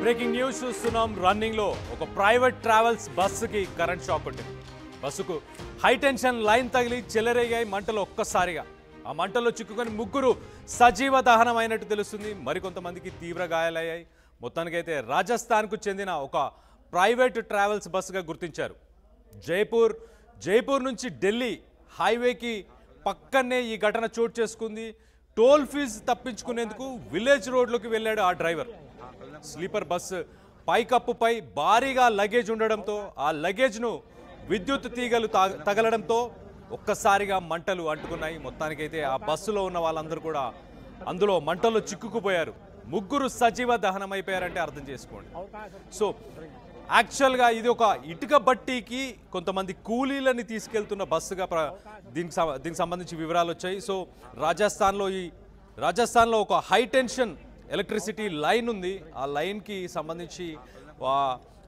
Breaking news చూస్తున్నాం. Running లో ఒక ప్రైవేట్ ట్రావెల్స్ బస్సుకి కరెంట్ షాక్ కొట్టింది. బస్సుకు హై టెన్షన్ లైన్ తగిలి చెలరేగాయి మంటలు. ఒక్కసారిగా ఆ మంటల్లో చిక్కుకొని ముగ్గురు సజీవ దహనం అయినట్టు తెలుస్తుంది. మరికొంతమందికి తీవ్ర గాయాలయ్యాయి. మొత్తానికైతే రాజస్థాన్కు చెందిన ఒక ప్రైవేట్ ట్రావెల్స్ బస్సుగా గుర్తించారు. జైపూర్ నుంచి ఢిల్లీ హైవేకి పక్కనే ఈ ఘటన చోటు చేసుకుంది. టోల్ ఫీజు తప్పించుకునేందుకు విలేజ్ రోడ్లోకి వెళ్ళాడు ఆ డ్రైవర్. స్లీపర్ బస్సు పైకప్పుపై భారీగా లగేజ్ ఉండడంతో ఆ లగేజ్ను విద్యుత్ తీగలు తగలడంతో ఒక్కసారిగా మంటలు అంటుకున్నాయి. మొత్తానికైతే ఆ బస్సులో ఉన్న వాళ్ళందరూ కూడా అందులో మంటల్లో చిక్కుకుపోయారు. ముగ్గురు సజీవ దహనం అయిపోయారంటే అర్థం చేసుకోండి. సో యాక్చువల్గా ఇది ఒక ఇటుక బట్టీకి కొంతమంది కూలీలని తీసుకెళ్తున్న బస్సుగా దీనికి సంబంధించి వివరాలు వచ్చాయి. సో రాజస్థాన్లో ఒక హై టెన్షన్ ఎలక్ట్రిసిటీ లైన్ ఉంది. ఆ లైన్కి సంబంధించి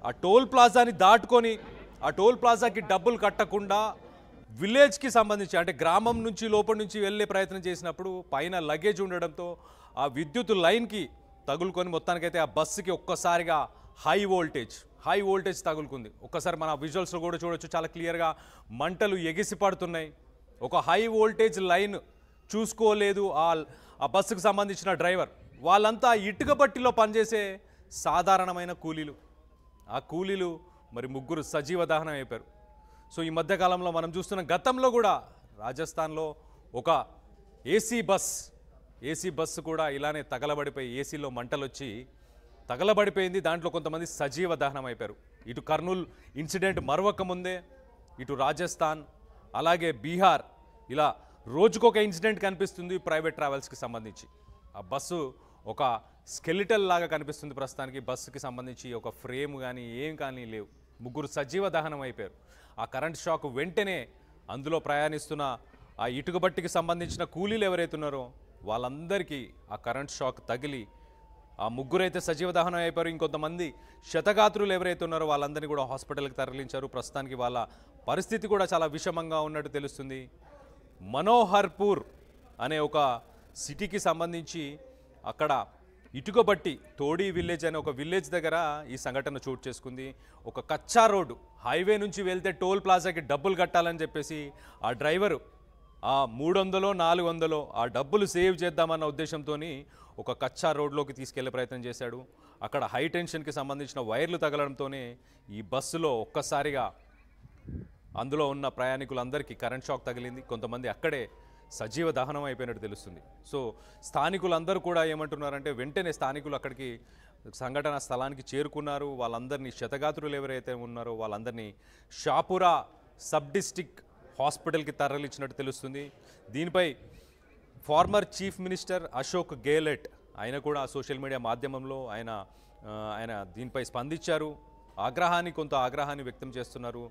ఆ టోల్ ప్లాజాని దాటుకొని ఆ టోల్ ప్లాజాకి డబ్బులు కట్టకుండా విలేజ్కి సంబంధించి అంటే గ్రామం నుంచి లోపల నుంచి వెళ్ళే ప్రయత్నం చేసినప్పుడు పైన లగేజ్ ఉండడంతో ఆ విద్యుత్ లైన్కి తగులుకొని మొత్తానికైతే ఆ బస్సుకి ఒక్కసారిగా హై వోల్టేజ్ తగులుకుంది. ఒక్కసారి మన విజువల్స్లో కూడా చూడొచ్చు, చాలా క్లియర్గా మంటలు ఎగిసి పడుతున్నాయి. ఒక హై వోల్టేజ్ లైన్ చూసుకోలేదు ఆ బస్సుకు సంబంధించిన డ్రైవర్. వాళ్ళంతా ఇటుక బట్టిలో పనిచేసే సాధారణమైన కూలీలు. ఆ కూలీలు మరి ముగ్గురు సజీవ దహనం అయిపోయారు. సో ఈ మధ్యకాలంలో మనం చూస్తున్న గతంలో కూడా రాజస్థాన్లో ఒక ఏసీ బస్సు కూడా ఇలానే తగలబడిపోయి ఏసీలో మంటలు వచ్చి తగలబడిపోయింది. దాంట్లో కొంతమంది సజీవ దహనం అయిపోయారు. ఇటు కర్నూలు ఇన్సిడెంట్ మరొక ముందే ఇటు రాజస్థాన్ అలాగే బీహార్ ఇలా రోజుకొక ఇన్సిడెంట్ కనిపిస్తుంది ప్రైవేట్ ట్రావెల్స్కి సంబంధించి. ఆ బస్సు ఒక స్కెలిటల్ లాగా కనిపిస్తుంది ప్రస్తుతానికి. బస్సుకి సంబంధించి ఒక ఫ్రేమ్ కానీ ఏం కానీ లేవు. ముగ్గురు సజీవ దహనం అయిపోయారు. ఆ కరెంట్ షాక్ వెంటనే అందులో ప్రయాణిస్తున్న ఆ ఇటుకబట్టికి సంబంధించిన కూలీలు ఎవరైతే ఉన్నారో వాళ్ళందరికీ ఆ కరెంట్ షాక్ తగిలి ఆ ముగ్గురైతే సజీవ దహనం అయిపోయారు. ఇంకొంతమంది క్షతగాత్రులు ఎవరైతే ఉన్నారో వాళ్ళందరినీ కూడా హాస్పిటల్కి తరలించారు. ప్రస్తుతానికి వాళ్ళ పరిస్థితి కూడా చాలా విషమంగా ఉన్నట్టు తెలుస్తుంది. మనోహర్పూర్ అనే ఒక సిటీకి సంబంధించి అక్కడ ఇటుకబట్టి తోడి విలేజ్ అనే ఒక విలేజ్ దగ్గర ఈ సంఘటన చోటు చేసుకుంది. ఒక కచ్చా రోడ్డు హైవే నుంచి వెళ్తే టోల్ ప్లాజాకి డబ్బులు కట్టాలని చెప్పేసి ఆ డ్రైవరు ఆ 300-400 ఆ డబ్బులు సేవ్ చేద్దామన్న ఉద్దేశంతో ఒక కచ్చా రోడ్లోకి తీసుకెళ్లే ప్రయత్నం చేశాడు. అక్కడ హై టెన్షన్కి సంబంధించిన వైర్లు తగలడంతోనే ఈ బస్సులో ఒక్కసారిగా అందులో ఉన్న ప్రయాణికులందరికీ కరెంట్ షాక్ తగిలింది. కొంతమంది అక్కడే సజీవ దహనం అయిపోయినట్టు తెలుస్తుంది. సో స్థానికులందరూ కూడా ఏమంటున్నారంటే వెంటనే స్థానికులు అక్కడికి సంఘటన స్థలానికి చేరుకున్నారు. వాళ్ళందరినీ క్షతగాత్రులు ఎవరైతే ఉన్నారో వాళ్ళందరినీ షాపురా సబ్ డిస్టిక్ హాస్పిటల్కి తరలించినట్టు తెలుస్తుంది. దీనిపై former chief minister Ashok Gehlot ఆయన కూడా సోషల్ మీడియా మాధ్యమంలో ఆయన దీనిపై స్పందించారు. కొంత ఆగ్రహాన్ని వ్యక్తం చేస్తున్నారు.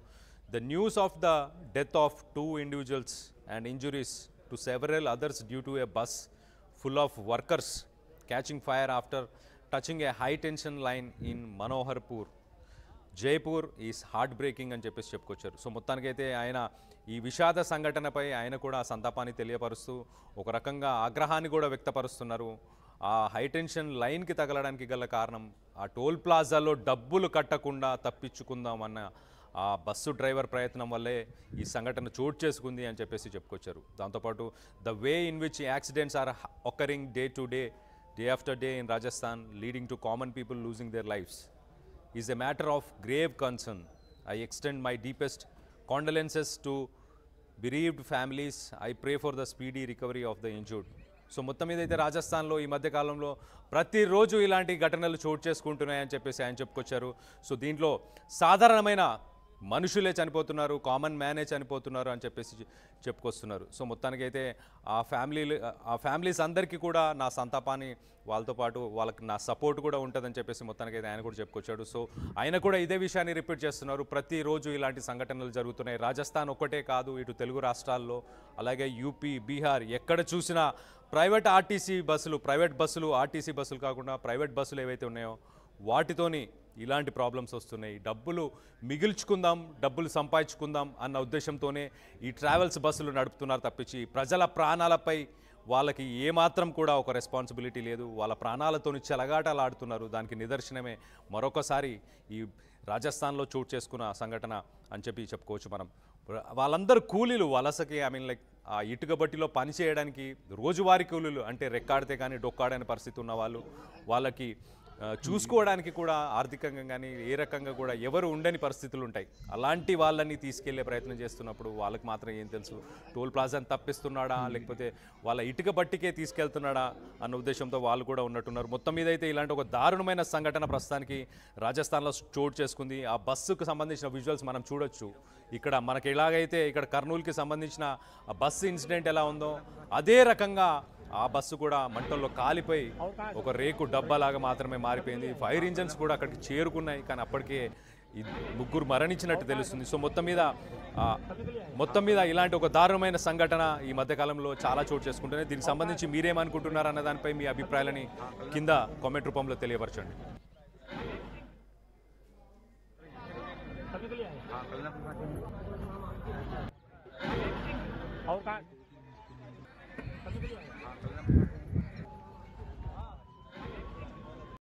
The news of the death of 2 individuals and injuries to several others due to a bus full of workers catching fire after touching a high tension line in Manoharpur, Jaipur is heartbreaking అని చెప్పేసి చెప్పుకొచ్చారు. So మొత్తానికైతే ఆయన ఈ విషాద సంఘటనపై ఆయన కూడా సంతాపాన్ని తెలియపరుస్తూ ఒక రకంగా ఆగ్రహాన్ని కూడా వ్యక్తపరుస్తున్నారు. ఆ హై టెన్షన్ లైన్కి తగలడానికి గల కారణం ఆ టోల్ ప్లాజాలో డబ్బులు కట్టకుండా తప్పించుకుందామన్న ఆ బస్సు డ్రైవర్ ప్రయత్నం వల్లే ఈ సంఘటన చోటు చేసుకుంది అని చెప్పేసి చెప్పుకొచ్చారు. దాంతోపాటు the way in which accidents are occurring day after day in Rajasthan leading to common people losing their lives is a matter of grave concern. I extend my deepest condolences to bereaved families. I pray for the speedy recovery of the injured. So మొత్తం మీద అయితే రాజస్థాన్లో ఈ మధ్యకాలంలో ప్రతిరోజు ఇలాంటి ఘటనలు చోటు చేసుకుంటున్నాయని చెప్పేసి ఆయన చెప్పుకొచ్చారు. సో దీంట్లో సాధారణమైన మనుషులే చనిపోతున్నారు, కామన్ మ్యానే చనిపోతున్నారు అని చెప్పేసి చెప్పుకొస్తున్నారు. సో మొత్తానికైతే ఆ ఫ్యామిలీస్ అందరికీ కూడా నా సంతాపాన్ని వాళ్ళతో పాటు వాళ్ళకి నా సపోర్ట్ కూడా ఉంటుందని చెప్పేసి మొత్తానికైతే ఆయన కూడా చెప్పుకొచ్చాడు. సో ఆయన కూడా ఇదే విషయాన్ని రిపీట్ చేస్తున్నారు. ప్రతిరోజు ఇలాంటి సంఘటనలు జరుగుతున్నాయి. రాజస్థాన్ ఒక్కటే కాదు, ఇటు తెలుగు రాష్ట్రాల్లో అలాగే యూపీ, బీహార్ ఎక్కడ చూసినా ప్రైవేట్ బస్సులు ఆర్టీసీ బస్సులు కాకుండా ప్రైవేట్ బస్సులు ఏవైతే ఉన్నాయో వాటితోని ఇలాంటి ప్రాబ్లమ్స్ వస్తున్నాయి. డబ్బులు మిగిల్చుకుందాం, డబ్బులు సంపాదించుకుందాం అన్న ఉద్దేశంతోనే ఈ ట్రావెల్స్ బస్సులు నడుపుతున్నారు తప్పించి ప్రజల ప్రాణాలపై వాళ్ళకి ఏమాత్రం కూడా ఒక రెస్పాన్సిబిలిటీ లేదు. వాళ్ళ ప్రాణాలతోని చెలగాటలాడుతున్నారు. దానికి నిదర్శనమే మరొకసారి ఈ రాజస్థాన్లో చోటు చేసుకున్న సంఘటన అని చెప్పి చెప్పుకోవచ్చు మనం. వాళ్ళందరూ కూలీలు వలసకి, ఐ మీన్ లైక్ ఆ ఇటుక బట్టిలో పని చేయడానికి రోజువారీ కూలీలు, అంటే రెక్కాడితే కానీ డొక్కాడని పరిస్థితి ఉన్న వాళ్ళు, వాళ్ళకి చూసుకోవడానికి కూడా ఆర్థికంగా కానీ ఏ రకంగా కూడా ఎవరు ఉండని పరిస్థితులు ఉంటాయి. అలాంటి వాళ్ళని తీసుకెళ్లే ప్రయత్నం చేస్తున్నప్పుడు వాళ్ళకి మాత్రం ఏం తెలుసు, టోల్ ప్లాజాని తప్పిస్తున్నాడా లేకపోతే వాళ్ళ ఇటుక బట్టికే తీసుకెళ్తున్నాడా అన్న ఉద్దేశంతో వాళ్ళు కూడా ఉన్నట్టున్నారు. మొత్తం మీద అయితే ఇలాంటి ఒక దారుణమైన సంఘటన ప్రస్తుతానికి రాజస్థాన్లో చోటు చేసుకుంది. ఆ బస్సుకు సంబంధించిన విజువల్స్ మనం చూడొచ్చు. ఇక్కడ మనకి ఎలాగైతే ఇక్కడ కర్నూలుకి సంబంధించిన ఆ బస్సు ఇన్సిడెంట్ ఎలా ఉందో అదే రకంగా ఆ బస్సు కూడా మంటల్లో కాలిపోయి ఒక రేకు డబ్బాలాగా మాత్రమే మారిపోయింది. ఫైర్ ఇంజన్స్ కూడా అక్కడికి చేరుకున్నాయి, కానీ అప్పటికే ముగ్గురు మరణించినట్టు తెలుస్తుంది. సో మొత్తం మీద ఇలాంటి ఒక దారుణమైన సంఘటన ఈ మధ్యకాలంలో చాలా చోటు చేసుకుంటున్నాయి. దీనికి సంబంధించి మీరేమనుకుంటున్నారు అన్న దానిపై మీ అభిప్రాయాలని కింద కామెంట్ రూపంలో తెలియపరచండి. और